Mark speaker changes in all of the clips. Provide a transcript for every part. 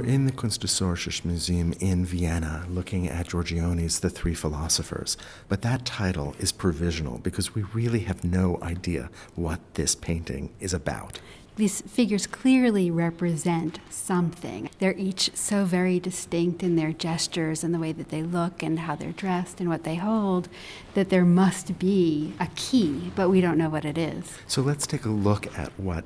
Speaker 1: We're in the Kunsthistorisches Museum in Vienna looking at Giorgione's The Three Philosophers, but that title is provisional because we really have no idea what this painting is about.
Speaker 2: These figures clearly represent something. They're each so very distinct in their gestures and the way that they look and how they're dressed and what they hold that there must be a key, but we don't know what it is.
Speaker 1: So let's take a look at what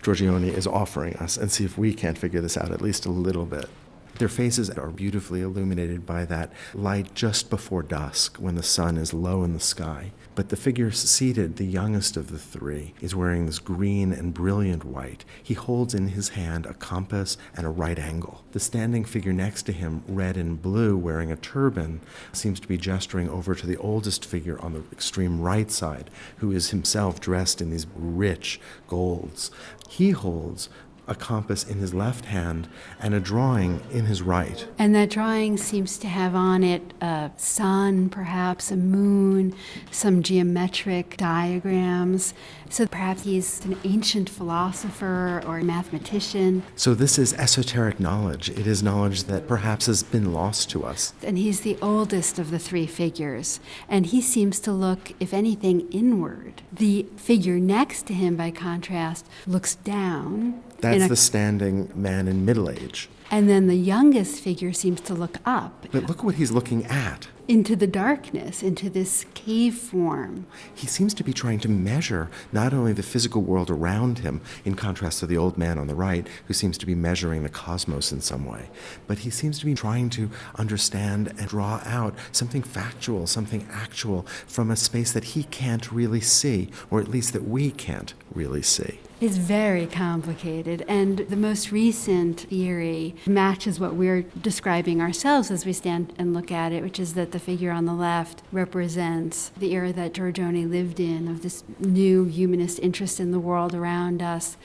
Speaker 1: Giorgione is offering us and see if we can't figure this out at least a little bit. Their faces are beautifully illuminated by that light just before dusk when the sun is low in the sky. But the figure seated, the youngest of the three, is wearing this green and brilliant white. He holds in his hand a compass and a right angle. The standing figure next to him, red and blue, wearing a turban, seems to be gesturing over to the oldest figure on the extreme right side, who is himself dressed in these rich golds. He holds a compass in his left hand and a drawing in his right.
Speaker 2: And that drawing seems to have on it a sun, perhaps a moon, some geometric diagrams. So perhaps he's an ancient philosopher or a mathematician.
Speaker 1: So this is esoteric knowledge. It is knowledge that perhaps has been lost to us.
Speaker 2: And he's the oldest of the three figures. And he seems to look, if anything, inward. The figure next to him, by contrast, looks down.
Speaker 1: That's the standing man in middle age.
Speaker 2: And then the youngest figure seems to look up.
Speaker 1: But look what he's looking at.
Speaker 2: Into the darkness, into this cave form.
Speaker 1: He seems to be trying to measure not only the physical world around him, in contrast to the old man on the right, who seems to be measuring the cosmos in some way, but he seems to be trying to understand and draw out something factual, something actual, from a space that he can't really see, or at least that we can't really see.
Speaker 2: It's very complicated, and the most recent theory matches what we're describing ourselves as we stand and look at it, which is that the figure on the left represents the era that Giorgione lived in, of this new humanist interest in the world around us,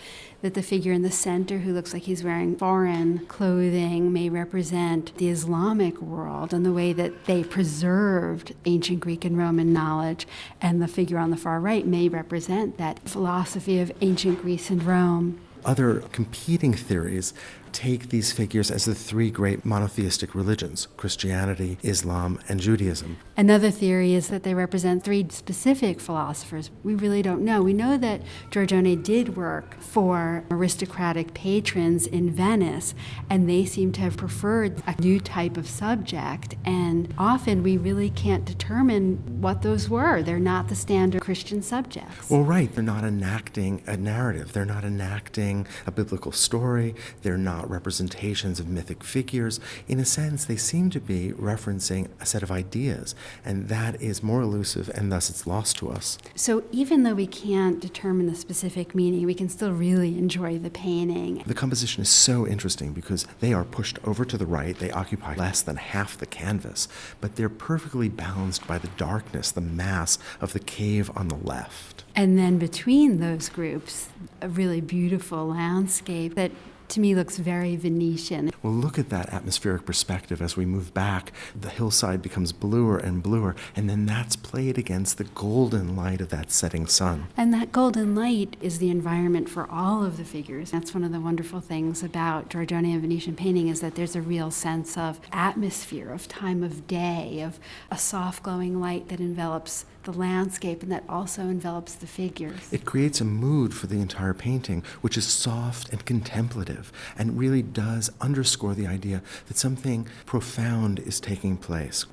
Speaker 2: that the figure in the center, who looks like he's wearing foreign clothing, may represent the Islamic world and the way that they preserved ancient Greek and Roman knowledge, and the figure on the far right may represent that philosophy of ancient Greece and Rome.
Speaker 1: Other competing theories take these figures as the three great monotheistic religions, Christianity, Islam, and Judaism.
Speaker 2: Another theory is that they represent three specific philosophers. We really don't know. We know that Giorgione did work for aristocratic patrons in Venice, and they seem to have preferred a new type of subject, and often we really can't determine what those were. They're not the standard Christian subjects.
Speaker 1: Well, right. They're not enacting a narrative. They're not enacting a biblical story. They're not representations of mythic figures. In a sense, they seem to be referencing a set of ideas, and that is more elusive, and thus it's lost to us.
Speaker 2: So even though we can't determine the specific meaning, we can still really enjoy the painting.
Speaker 1: The composition is so interesting because they are pushed over to the right. They occupy less than half the canvas, but they're perfectly balanced by the darkness, the mass of the cave on the left.
Speaker 2: And then between those groups, a really beautiful landscape that to me looks very Venetian.
Speaker 1: Well, look at that atmospheric perspective as we move back. The hillside becomes bluer and bluer, and then that's played against the golden light of that setting sun.
Speaker 2: And that golden light is the environment for all of the figures. That's one of the wonderful things about Giorgione and Venetian painting, is that there's a real sense of atmosphere, of time of day, of a soft glowing light that envelops the landscape and that also envelops the figures.
Speaker 1: It creates a mood for the entire painting, which is soft and contemplative, and really does underscore the idea that something profound is taking place.